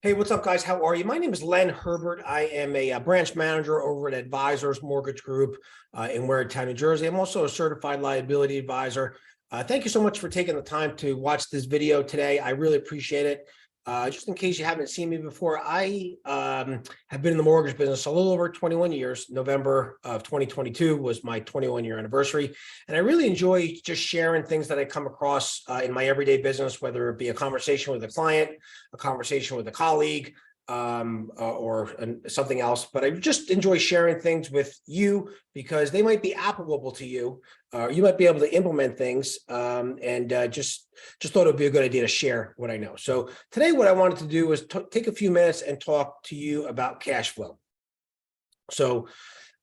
Hey, what's up, guys? How are you? My name is Len Herbert. I am a branch manager over at Advisors Mortgage Group in Waretown, New Jersey. I'm also a certified liability advisor. Thank you so much for taking the time to watch this video today. I really appreciate it. Just in case you haven't seen me before, I have been in the mortgage business a little over 21 years. November of 2022 was my 21-year anniversary. And I really enjoy just sharing things that I come across in my everyday business, whether it be a conversation with a client, a conversation with a colleague, or something else. But I just enjoy sharing things with you because they might be applicable to you. You might be able to implement things, and just thought it would be a good idea to share what I know. So today, what I wanted to do was take a few minutes and talk to you about cash flow. So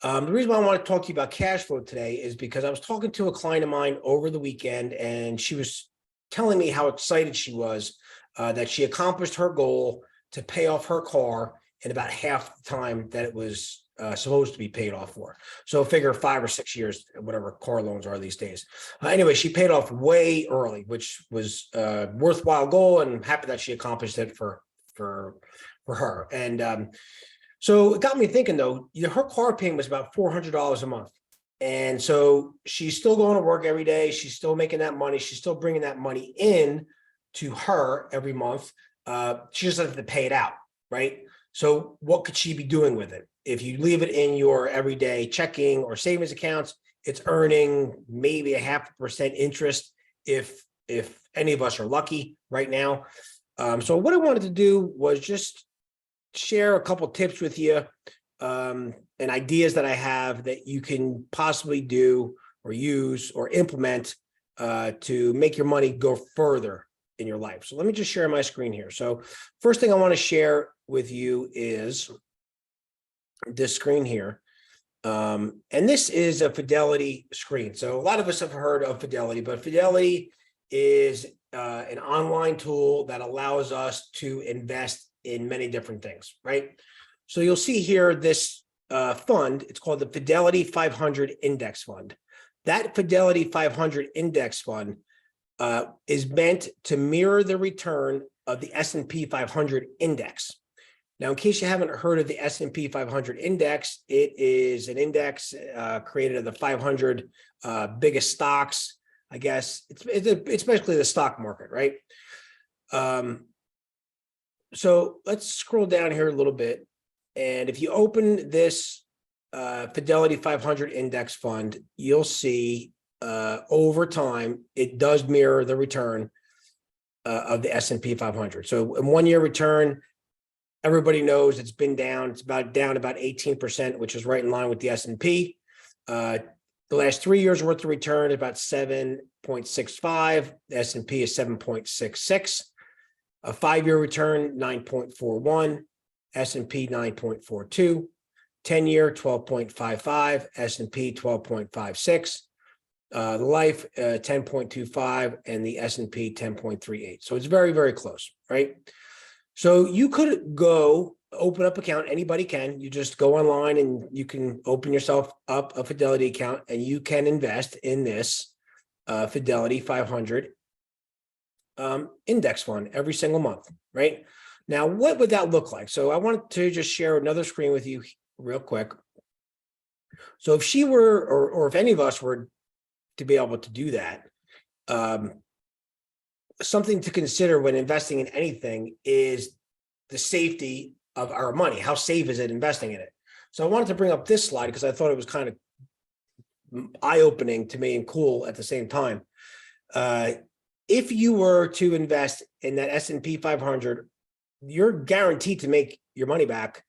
the reason why I want to talk to you about cash flow today is because I was talking to a client of mine over the weekend, and she was telling me how excited she was that she accomplished her goal to pay off her car in about half the time that it was supposed to be paid off for. So figure 5 or 6 years, whatever car loans are these days. Anyway, she paid off way early, which was a worthwhile goal, and I'm happy that she accomplished it for her. And so it got me thinking, though, her car payment was about $400 a month. And so she's still going to work every day. She's still making that money. She's still bringing that money in to her every month. She just doesn't have to pay it out, right? So what could she be doing with it? If you leave it in your everyday checking or savings accounts, it's earning maybe 0.5% interest if any of us are lucky right now. So what I wanted to do was just share a couple tips with you, and ideas that I have that you can possibly do or use or implement to make your money go further in your life. So let me just share my screen here. So first thing I want to share with you is this screen here. And this is a Fidelity screen. So a lot of us have heard of Fidelity, but Fidelity is an online tool that allows us to invest in many different things, right? So you'll see here this fund. It's called the Fidelity 500 Index Fund. That Fidelity 500 Index Fund is meant to mirror the return of the S&P 500 index. Now, in case you haven't heard of the S&P 500 index, it is an index created of the 500 biggest stocks. I guess it's basically the stock market, right? So let's scroll down here a little bit. And if you open this Fidelity 500 index fund, you'll see over time, it does mirror the return of the S&P 500. So in 1 year return, everybody knows it's been down. It's down about 18%, which is right in line with the S&P. The last 3 years worth of return is about 7.65. The S&P is 7.66. A 5-year return, 9.41. S&P 9.42. 10-year, 12.55. S&P 12.56. The life 10.25 and the S&P 10.38. So it's very, very close, right? So you could go open up account. Anybody can. You just go online and you can open yourself up a Fidelity account and you can invest in this Fidelity 500 index fund every single month, right? Now, what would that look like? So I wanted to just share another screen with you real quick. So if she were, or if any of us were to be able to do that, something to consider when investing in anything is the safety of our money. How safe is it investing in it? So I wanted to bring up this slide because I thought it was kind of eye-opening to me and cool at the same time. If you were to invest in that S&P 500, you're guaranteed to make your money back.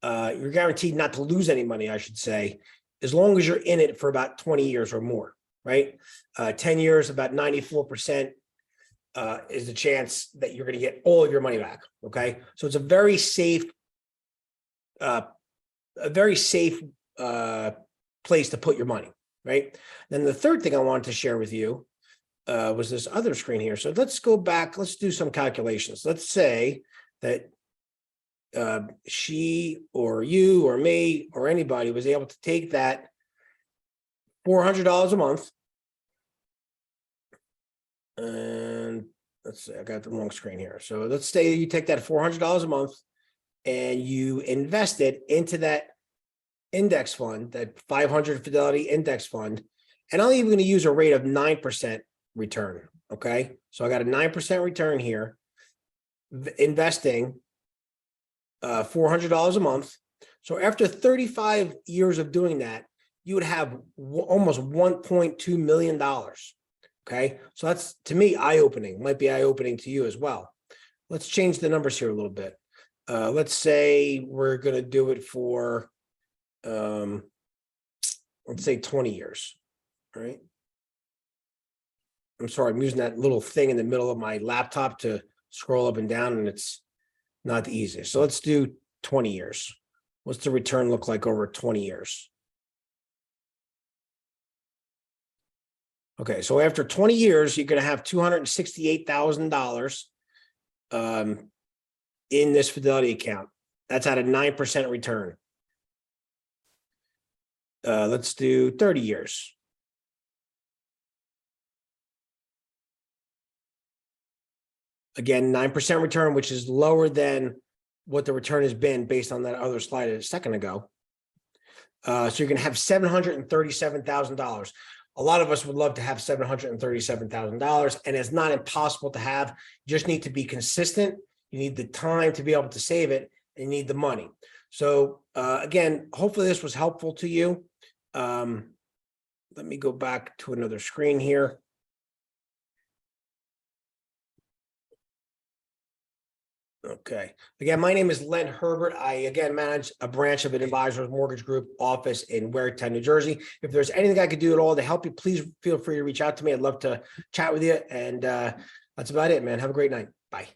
You're guaranteed not to lose any money, I should say, as long as you're in it for about 20 years or more, right? 10 years, about 94% is the chance that you're going to get all of your money back, okay? So it's a very safe place to put your money, right? Then the third thing I wanted to share with you was this other screen here. So let's go back. Let's do some calculations. Let's say that she or you or me or anybody was able to take that $400 a month, and let's see, I got the wrong screen here. So let's say you take that $400 a month and you invest it into that index fund, that 500 Fidelity index fund, and I'm even going to use a rate of 9% return. Okay, so I got a 9% return here, investing $400 a month. So after 35 years of doing that, you would have almost $1.2 million. Okay, so that's, to me, eye-opening. Might be eye-opening to you as well. Let's change the numbers here a little bit. Let's say we're going to do it for, let's say 20 years, all right? I'm sorry, I'm using that little thing in the middle of my laptop to scroll up and down, and it's not the easiest. So let's do 20 years. What's the return look like over 20 years? Okay, so after 20 years, you're going to have $268,000 in this Fidelity account. That's at a 9% return. Let's do 30 years. Again, 9% return, which is lower than what the return has been based on that other slide a second ago. So you're going to have $737,000. A lot of us would love to have $737,000, and it's not impossible to have. You just need to be consistent. You need the time to be able to save it, and you need the money. So again, hopefully this was helpful to you. Let me go back to another screen here. Okay. Again, my name is Len Herbert. I, again, manage a branch of an Advisors Mortgage Group office in Waretown, New Jersey. If there's anything I could do at all to help you, please feel free to reach out to me. I'd love to chat with you. And that's about it, man. Have a great night. Bye.